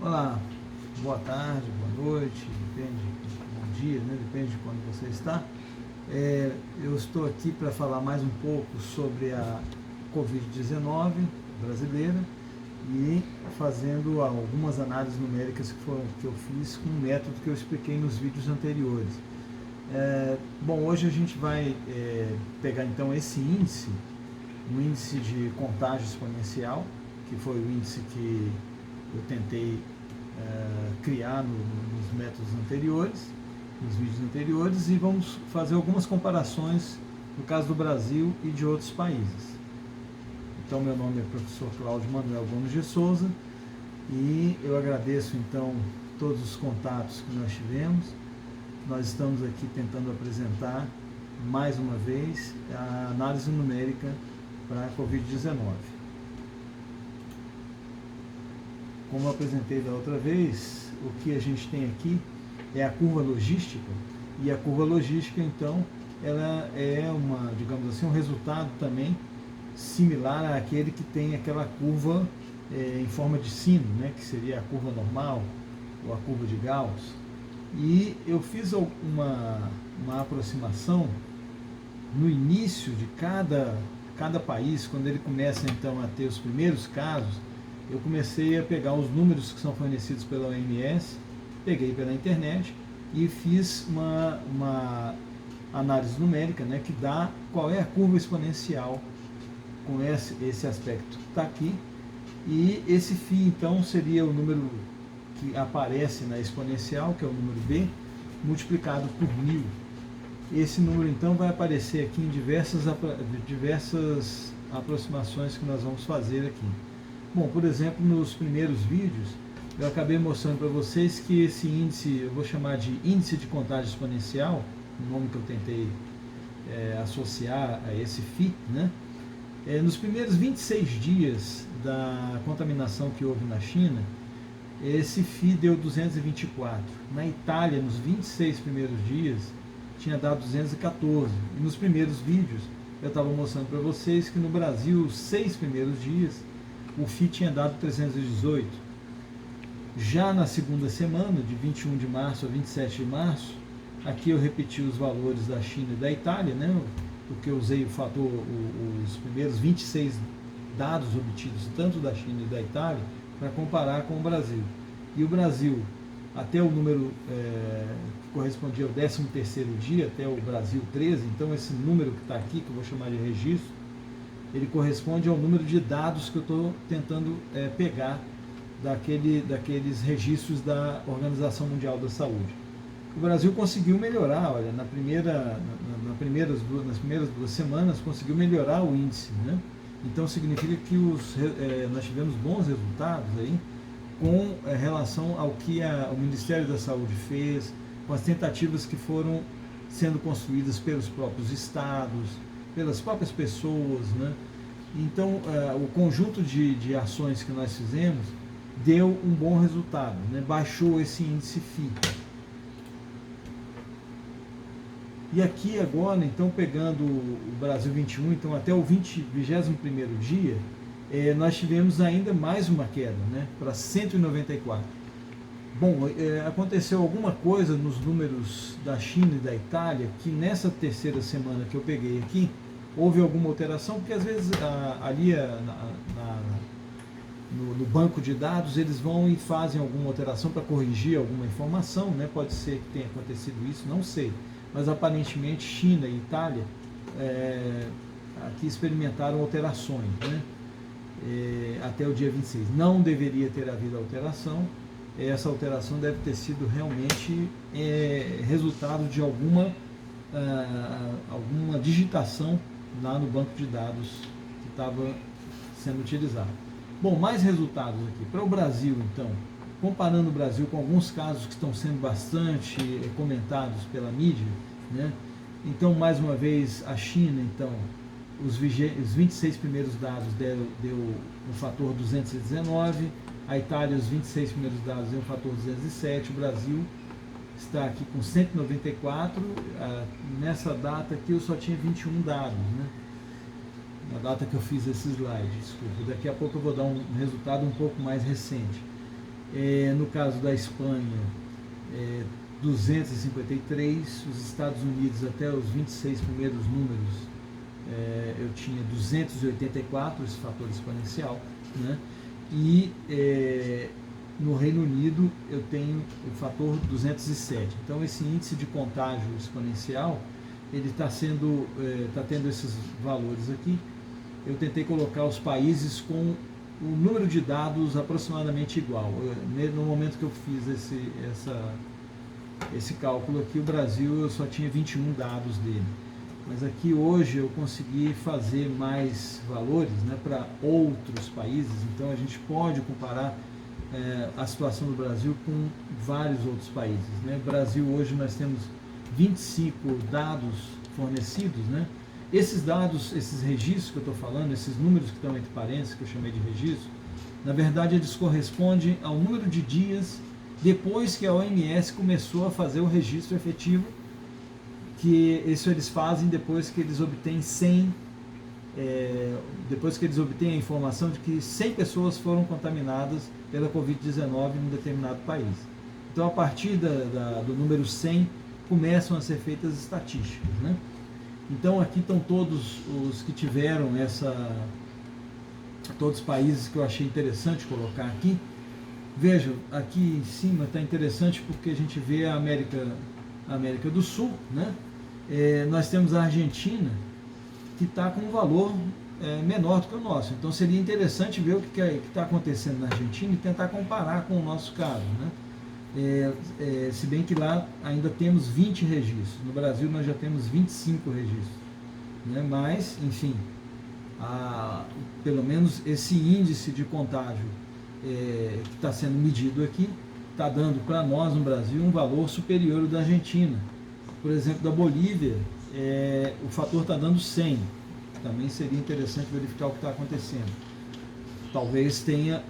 Olá, boa tarde, boa noite, depende, bom dia, né? Depende de quando você está. Eu estou aqui para falar mais um pouco sobre a Covid-19 brasileira e fazendo algumas análises numéricas que eu fiz com um método que eu expliquei nos vídeos anteriores. Bom, hoje a gente vai pegar então esse índice, um índice de contágio exponencial, que foi o índice que eu tentei criar nos métodos anteriores, nos vídeos anteriores, e vamos fazer algumas comparações no caso do Brasil e de outros países. Então, meu nome é professor Cláudio Manuel Gomes de Souza e eu agradeço então todos os contatos que nós tivemos. Nós estamos aqui tentando apresentar mais uma vez a análise numérica para a Covid-19. Como eu apresentei da outra vez, o que a gente tem aqui é a curva logística, e a curva logística, então, ela é digamos assim, um resultado também similar àquele que tem aquela curva em forma de sino, né, que seria a curva normal, ou a curva de Gauss. E eu fiz uma aproximação no início de cada país, quando ele começa então a ter os primeiros casos. Eu comecei a pegar os números que são fornecidos pela OMS, peguei pela internet e fiz uma análise numérica, né, que dá qual é a curva exponencial com esse aspecto que está aqui. E esse φ, então, seria o número que aparece na exponencial, que é o número B, multiplicado por 1000. Esse número, então, vai aparecer aqui em diversas aproximações que nós vamos fazer aqui. Bom, por exemplo, nos primeiros vídeos, eu acabei mostrando para vocês que esse índice, eu vou chamar de índice de contágio exponencial, o nome que eu tentei associar a esse φ, né? Nos primeiros 26 dias da contaminação que houve na China, esse φ deu 224. Na Itália, nos 26 primeiros dias, tinha dado 214. E nos primeiros vídeos, eu estava mostrando para vocês que no Brasil, os 6 primeiros dias, o φ tinha dado 318. Já na segunda semana, de 21 de março a 27 de março, aqui eu repeti os valores da China e da Itália, né? Porque eu usei os primeiros 26 dados obtidos tanto da China e da Itália para comparar com o Brasil. E o Brasil, até o número que correspondia ao 13º dia, até o Brasil 13, então esse número que está aqui, que eu vou chamar de registro, ele corresponde ao número de dados que eu estou tentando pegar daqueles registros da Organização Mundial da Saúde. O Brasil conseguiu melhorar, olha, nas primeiras 2 semanas, conseguiu melhorar o índice, né? Então significa que nós tivemos bons resultados aí com relação ao que o Ministério da Saúde fez, com as tentativas que foram sendo construídas pelos próprios estados, pelas próprias pessoas, né? Então, o conjunto de ações que nós fizemos deu um bom resultado, né? Baixou esse índice φ. E aqui agora, então, pegando o Brasil 21, então até o 21º dia, nós tivemos ainda mais uma queda, né? Para 194. Bom, aconteceu alguma coisa nos números da China e da Itália, que nessa terceira semana que eu peguei aqui, houve alguma alteração, porque às vezes ali no banco de dados eles vão e fazem alguma alteração para corrigir alguma informação, né? Pode ser que tenha acontecido isso, não sei, mas aparentemente China e Itália aqui experimentaram alterações, né? Até o dia 26. Não deveria ter havido alteração. Essa alteração deve ter sido realmente resultado de alguma digitação lá no banco de dados que estava sendo utilizado. Bom, mais resultados aqui. Para o Brasil, então, comparando o Brasil com alguns casos que estão sendo bastante comentados pela mídia, né? Então, mais uma vez, a China, então, os 26 primeiros dados deu um fator 219, a Itália, os 26 primeiros dados deu um fator 207, o Brasil está aqui com 194, nessa data aqui eu só tinha 21 dados, né? Na data que eu fiz esse slide, desculpa, daqui a pouco eu vou dar um resultado um pouco mais recente. No caso da Espanha, 253, os Estados Unidos, até os 26 primeiros números, eu tinha 284, esse fator exponencial, né? E no Reino Unido eu tenho o fator 207. Então esse índice de contágio exponencial, ele está tendo esses valores aqui. Eu tentei colocar os países com o número de dados aproximadamente igual. No momento que eu fiz esse cálculo aqui, o Brasil eu só tinha 21 dados dele. Mas aqui hoje eu consegui fazer mais valores, né, para outros países, então a gente pode comparar a situação do Brasil com vários outros países, né? Brasil hoje nós temos 25 dados fornecidos, né? Esses dados, esses registros que eu estou falando, esses números que estão entre parênteses, que eu chamei de registro, na verdade eles correspondem ao número de dias depois que a OMS começou a fazer o registro efetivo, que isso eles fazem depois que eles obtêm 100, depois que eles obtêm a informação de que 100 pessoas foram contaminadas pela Covid-19 em um determinado país. Então, a partir do número 100, começam a ser feitas estatísticas, né? Então, aqui estão todos os que tiveram todos os países que eu achei interessante colocar aqui. Vejam, aqui em cima está interessante porque a gente vê a América do Sul, né? Nós temos a Argentina, que está com um valor menor do que o nosso. Então seria interessante ver o que está acontecendo na Argentina e tentar comparar com o nosso caso, né? Se bem que lá ainda temos 20 registros, no Brasil nós já temos 25 registros, né? Mas, enfim, pelo menos esse índice de contágio que está sendo medido aqui, está dando para nós no Brasil um valor superior ao da Argentina. Por exemplo, da Bolívia, o fator está dando 100. Também seria interessante verificar o que está acontecendo. Talvez tenha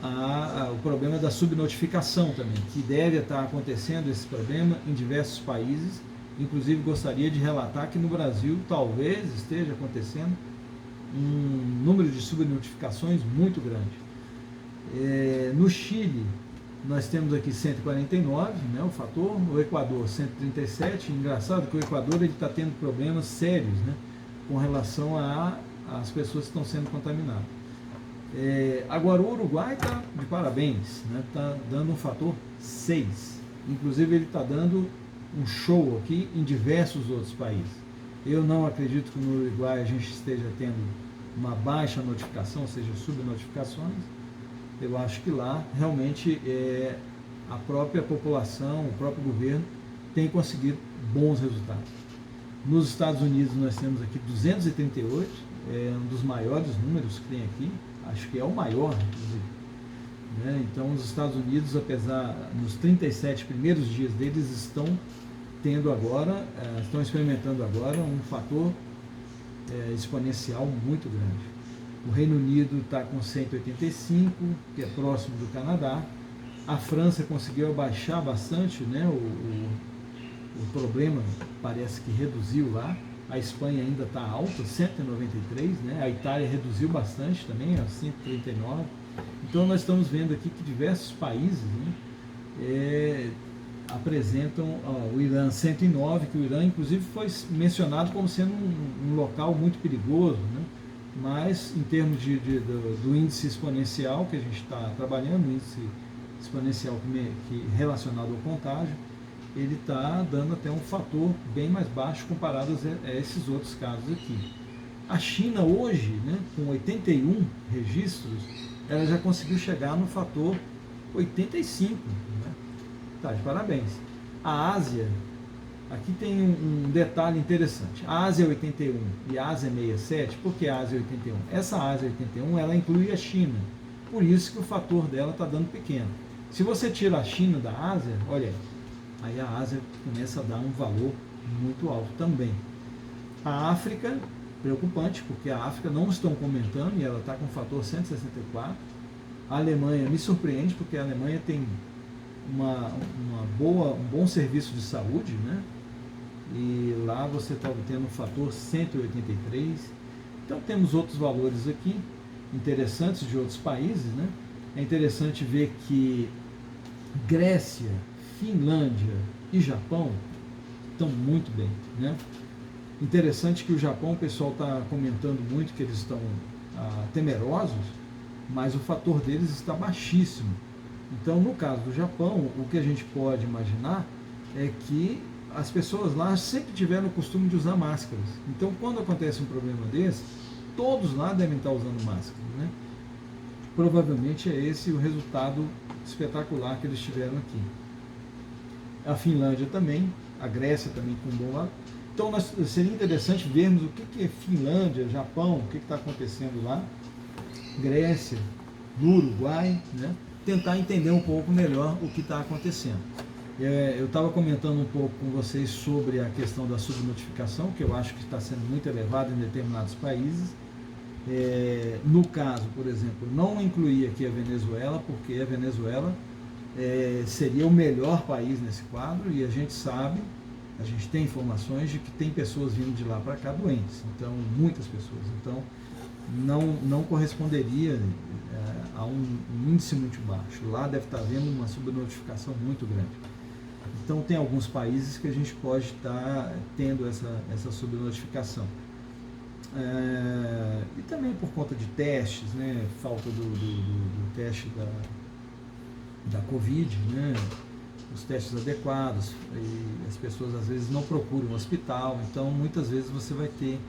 o problema da subnotificação também, que deve estar acontecendo esse problema em diversos países. Inclusive, gostaria de relatar que no Brasil talvez esteja acontecendo um número de subnotificações muito grande. No Chile, nós temos aqui 149, né, o fator, o Equador 137, engraçado que o Equador está tendo problemas sérios, né, com relação às pessoas que estão sendo contaminadas. Agora o Uruguai está de parabéns, né, está dando um fator 6, inclusive ele está dando um show aqui em diversos outros países. Eu não acredito que no Uruguai a gente esteja tendo uma baixa notificação, ou seja, subnotificações. Eu acho que lá realmente a própria população, o próprio governo tem conseguido bons resultados. Nos Estados Unidos nós temos aqui 238, um dos maiores números que tem aqui, acho que é o maior, inclusive, né? Então os Estados Unidos, apesar, nos 37 primeiros dias deles, estão experimentando agora um fator exponencial muito grande. O Reino Unido está com 185, que é próximo do Canadá. A França conseguiu abaixar bastante, né? O problema parece que reduziu lá. A Espanha ainda está alta, 193, né? A Itália reduziu bastante também, a 139. Então nós estamos vendo aqui que diversos países, né, apresentam o Irã 109, que o Irã inclusive foi mencionado como sendo um local muito perigoso, né? Mas em termos do índice exponencial que a gente está trabalhando, o índice exponencial relacionado ao contágio, ele está dando até um fator bem mais baixo comparado a esses outros casos aqui. A China hoje, né, com 81 registros, ela já conseguiu chegar no fator 85, né? Tá, de parabéns. A Ásia, aqui tem um detalhe interessante. A Ásia 81 e a Ásia 67, por que a Ásia 81? Essa Ásia 81, ela inclui a China, por isso que o fator dela está dando pequeno. Se você tira a China da Ásia, olha, aí a Ásia começa a dar um valor muito alto também. A África, preocupante, porque a África não estão comentando e ela está com o fator 164. A Alemanha me surpreende, porque a Alemanha tem um bom serviço de saúde, né? E lá você está obtendo um fator 183. Então temos outros valores aqui, interessantes de outros países, né? É interessante ver que Grécia, Finlândia e Japão estão muito bem, né? Interessante que o Japão, o pessoal está comentando muito que eles estão temerosos, mas o fator deles está baixíssimo. Então, no caso do Japão, o que a gente pode imaginar é que as pessoas lá sempre tiveram o costume de usar máscaras. Então, quando acontece um problema desse, todos lá devem estar usando máscara, né? Provavelmente é esse o resultado espetacular que eles tiveram aqui. A Finlândia também, a Grécia também com um bom lado. Então, seria interessante vermos o que é Finlândia, Japão, o que está acontecendo lá, Grécia, no Uruguai, né? Tentar entender um pouco melhor o que está acontecendo. Eu estava comentando um pouco com vocês sobre a questão da subnotificação, que eu acho que está sendo muito elevada em determinados países. No caso, por exemplo, não incluí aqui a Venezuela, porque a Venezuela seria o melhor país nesse quadro, e a gente sabe, a gente tem informações de que tem pessoas vindo de lá para cá doentes, então muitas pessoas, então não corresponderia a um índice muito baixo. Lá deve estar havendo uma subnotificação muito grande. Então tem alguns países que a gente pode estar tendo essa subnotificação. E também por conta de testes, né, falta do teste da Covid, né, os testes adequados, e as pessoas às vezes não procuram um hospital, então muitas vezes você vai ter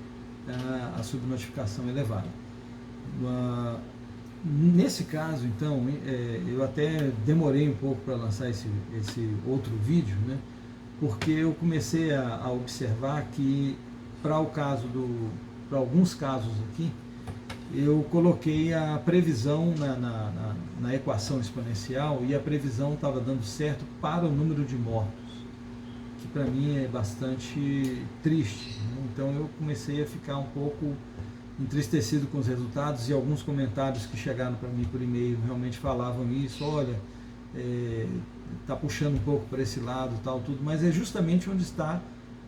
a subnotificação elevada. Nesse caso, então, eu até demorei um pouco para lançar esse outro vídeo, né, porque eu comecei a observar que para alguns casos aqui, eu coloquei a previsão na equação exponencial, e a previsão estava dando certo para o número de mortos, que para mim é bastante triste, né? Então eu comecei a ficar um pouco entristecido com os resultados, e alguns comentários que chegaram para mim por e-mail realmente falavam isso. Olha, está puxando um pouco para esse lado, tal, tudo, mas é justamente onde está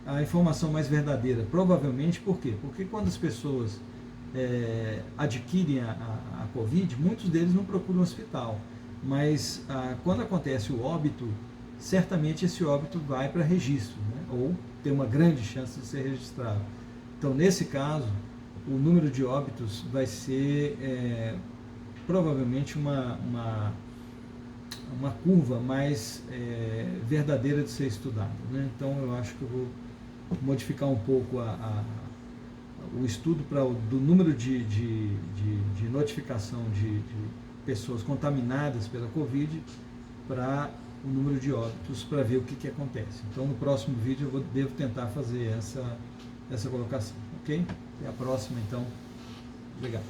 a informação mais verdadeira. Provavelmente, por quê? Porque quando as pessoas adquirem a Covid, muitos deles não procuram um hospital, mas quando acontece o óbito, certamente esse óbito vai para registro, né? Ou tem uma grande chance de ser registrado. Então, nesse caso, o número de óbitos vai ser provavelmente uma curva mais verdadeira de ser estudada, né? Então, eu acho que eu vou modificar um pouco o estudo do número de notificação de pessoas contaminadas pela Covid para o número de óbitos, para ver o que acontece. Então, no próximo vídeo eu devo tentar fazer essa colocação, ok? Até a próxima, então. Obrigado.